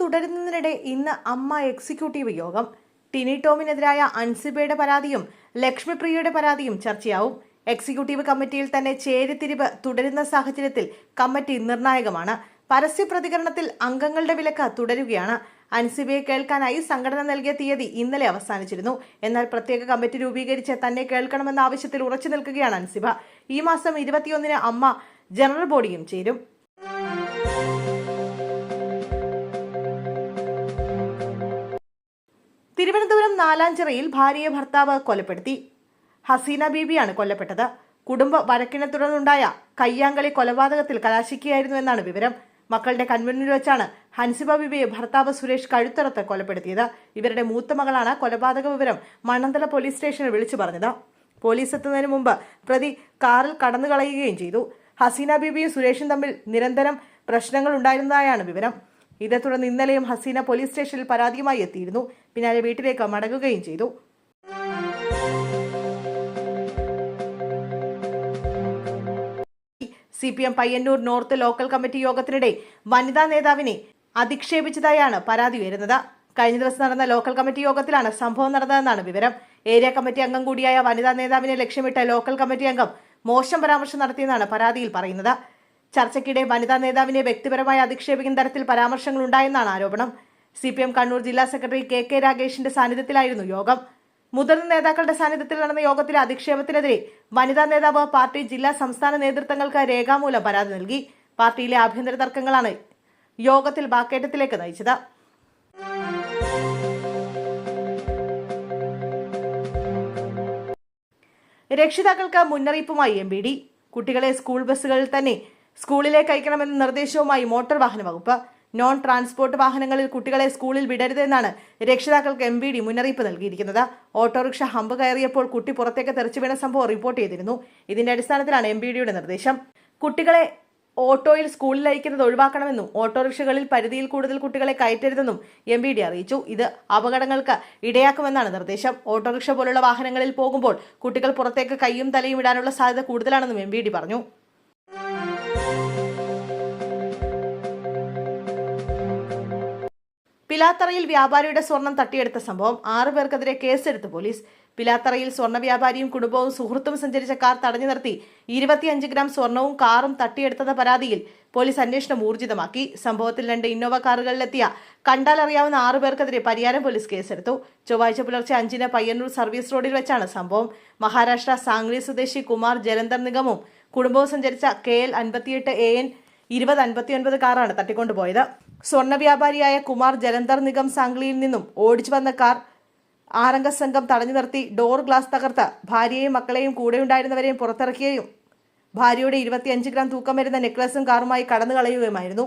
തുടരുന്നതിനിടെ ഇന്ന് അമ്മ എക്സിക്യൂട്ടീവ് യോഗം. ടിനി ടോമിനെതിരായ അൻസിബയുടെ പരാതിയും ലക്ഷ്മിപ്രിയയുടെ പരാതിയും ചർച്ചയാവും. എക്സിക്യൂട്ടീവ് കമ്മിറ്റിയിൽ തന്നെ ചേരിതിരിവ് തുടരുന്ന സാഹചര്യത്തിൽ കമ്മിറ്റി നിർണായകമാണ്. പരസ്യ പ്രതികരണത്തിൽ അംഗങ്ങളുടെ വിലക്ക് തുടരുകയാണ്. അൻസിബയെ കേൾക്കാനായി സംഘടന നൽകിയ തീയതി ഇന്നലെ അവസാനിച്ചിരുന്നു. എന്നാൽ പ്രത്യേക കമ്മിറ്റി രൂപീകരിച്ച് തന്നെ കേൾക്കണമെന്ന ആവശ്യത്തിൽ ഉറച്ചു നിൽക്കുകയാണ് അൻസിബ. ഈ മാസം 21-ന് അമ്മ ജനറൽ ബോഡിയും ചേരും. തിരുവനന്തപുരം നാലാഞ്ചിറയിൽ ഭാര്യയെ ഭർത്താവ് കൊലപ്പെടുത്തി. ഹസീന ബീബിയാണ് കൊല്ലപ്പെട്ടത്. കുടുംബ വഴക്കിനെ തുടർന്നുണ്ടായ കയ്യാങ്കളി കൊലപാതകത്തിൽ കലാശിക്കുകയായിരുന്നു എന്നാണ് വിവരം. മക്കളുടെ കൺവെന്റിൽ വെച്ചാണ് ഹൻസിബ ബീബിയെ ഭർത്താവ് സുരേഷ് കഴുത്തറത്ത് കൊലപ്പെടുത്തിയത്. ഇവരുടെ മൂത്ത മകളാണ് കൊലപാതക വിവരം മണ്ണന്തല പോലീസ് സ്റ്റേഷനിൽ വിളിച്ചു പറഞ്ഞത്. പോലീസ് എത്തുന്നതിന് മുമ്പ് പ്രതി കാറിൽ കടന്നു കളയുകയും ചെയ്തു. ഹസീന ബീബിയും സുരേഷും തമ്മിൽ നിരന്തരം പ്രശ്നങ്ങൾ ഉണ്ടായിരുന്നതായാണ് വിവരം. ഇതേ തുടർന്ന് ഇന്നലെയും ഹസീന പോലീസ് സ്റ്റേഷനിൽ പരാതിയുമായി എത്തിയിരുന്നു. പിന്നാലെ വീട്ടിലേക്ക് മടങ്ങുകയും ചെയ്തു. CPM Payyanur north local committee യോഗത്തിനിടെ വനിതാ നേതാവിനെ അധിക്ഷേപിച്ചതായാണ് പരാതി ഉയരുന്നത്. കഴിഞ്ഞ ദിവസം നടന്ന ലോക്കൽ കമ്മിറ്റി യോഗത്തിലാണ് സംഭവം നടന്നതെന്നാണ് വിവരം. ഏരിയ കമ്മിറ്റി അംഗം കൂടിയായ വനിതാ നേതാവിനെ ലക്ഷ്യമിട്ട് ലോക്കൽ കമ്മിറ്റി അംഗം മോശം പരാമർശം നടത്തിയെന്നാണ് പരാതിയിൽ പറയുന്നത്. ചർച്ചയ്ക്കിടെ വനിതാ നേതാവിനെ വ്യക്തിപരമായി അധിക്ഷേപിക്കുന്ന തരത്തിൽ പരാമർശങ്ങൾ ഉണ്ടായെന്നാണ് ആരോപണം. CPM കണ്ണൂർ ജില്ലാ സെക്രട്ടറി KK രാഗേഷിന്റെ സാന്നിധ്യത്തിലായിരുന്നു യോഗം. മുതിർന്ന നേതാക്കളുടെ സാന്നിധ്യത്തിൽ നടന്ന യോഗത്തിലെ അധിക്ഷേപത്തിനെതിരെ വനിതാ നേതാവ് പാർട്ടി ജില്ലാ സംസ്ഥാന നേതൃത്വങ്ങൾക്ക് രേഖാമൂലം പരാതി നൽകി. പാർട്ടിയിലെ ആഭ്യന്തര തർക്കങ്ങളാണ് യോഗത്തിൽ വാക്കേറ്റത്തിലേക്ക് നയിച്ചത്. രക്ഷിതാക്കൾക്ക് മുന്നറിയിപ്പുമായി MBD. കുട്ടികളെ സ്കൂൾ ബസ്സുകളിൽ തന്നെ സ്കൂളിലേക്ക് അയക്കണമെന്ന നിർദ്ദേശവുമായി മോട്ടോർ വാഹന വകുപ്പ്. നോൺ ട്രാൻസ്പോർട്ട് വാഹനങ്ങളിൽ കുട്ടികളെ സ്കൂളിൽ വിടരുതെന്നാണ് രക്ഷിതാക്കൾക്ക് MBD മുന്നറിയിപ്പ് നൽകിയിരിക്കുന്നത്. ഓട്ടോറിക്ഷ ഹമ്പ് കയറിയപ്പോൾ കുട്ടി പുറത്തേക്ക് തെറിച്ചു വീണ സംഭവം റിപ്പോർട്ട് ചെയ്തിരുന്നു. ഇതിന്റെ അടിസ്ഥാനത്തിലാണ് MBDയുടെ നിർദ്ദേശം. കുട്ടികളെ ഓട്ടോയിൽ സ്കൂളിൽ അയക്കുന്നത് ഒഴിവാക്കണമെന്നും ഓട്ടോറിക്ഷകളിൽ പരിധിയിൽ കൂടുതൽ കുട്ടികളെ കയറ്റരുതെന്നും MBD അറിയിച്ചു. ഇത് അപകടങ്ങൾക്ക് ഇടയാക്കുമെന്നാണ് നിർദ്ദേശം. ഓട്ടോറിക്ഷ പോലുള്ള വാഹനങ്ങളിൽ പോകുമ്പോൾ കുട്ടികൾ പുറത്തേക്ക് കൈയും തലയും ഇടാനുള്ള സാധ്യത കൂടുതലാണെന്നും MBD പറഞ്ഞു. പിലാത്തറയിൽ വ്യാപാരിയുടെ സ്വർണം തട്ടിയെടുത്ത സംഭവം. 6 പേർക്കെതിരെ കേസെടുത്ത് പോലീസ്. പിലാത്തറയിൽ സ്വർണ്ണ വ്യാപാരിയും കുടുംബവും സുഹൃത്തും സഞ്ചരിച്ച കാർ തടഞ്ഞു നിർത്തി 25 ഗ്രാം സ്വർണവും കാറും തട്ടിയെടുത്ത പരാതിയിൽ പോലീസ് അന്വേഷണം ഊർജിതമാക്കി. സംഭവത്തിൽ 2 ഇന്നോവ കാറുകളിലെത്തിയ കണ്ടാലറിയാവുന്ന 6 പേർക്കെതിരെ പരിയാരം പോലീസ് കേസെടുത്തു. ചൊവ്വാഴ്ച പുലർച്ചെ 5-ന് പയ്യന്നൂർ സർവീസ് റോഡിൽ വെച്ചാണ് സംഭവം. മഹാരാഷ്ട്ര സാംഗ്ലി സ്വദേശി കുമാർ ജലന്ധർ നിഗമും കുടുംബവും സഞ്ചരിച്ച KL 58 AN 2059 കാറാണ് തട്ടിക്കൊണ്ടുപോയത്. സ്വർണ്ണ വ്യാപാരിയായ കുമാർ ജലന്ധർ നിഗം സാംഗ്ലിയിൽ നിന്നും ഓടിച്ചു വന്ന കാർ 6 സംഘം തടഞ്ഞു നിർത്തി ഡോർ ഗ്ലാസ് തകർത്ത് ഭാര്യയെയും മക്കളെയും കൂടെയുണ്ടായിരുന്നവരെയും പുറത്തിറക്കുകയും ഭാര്യയുടെ 25 ഗ്രാം തൂക്കം വരുന്ന നെക്ലസും കാറുമായി കടന്നു കളയുകയുമായിരുന്നു.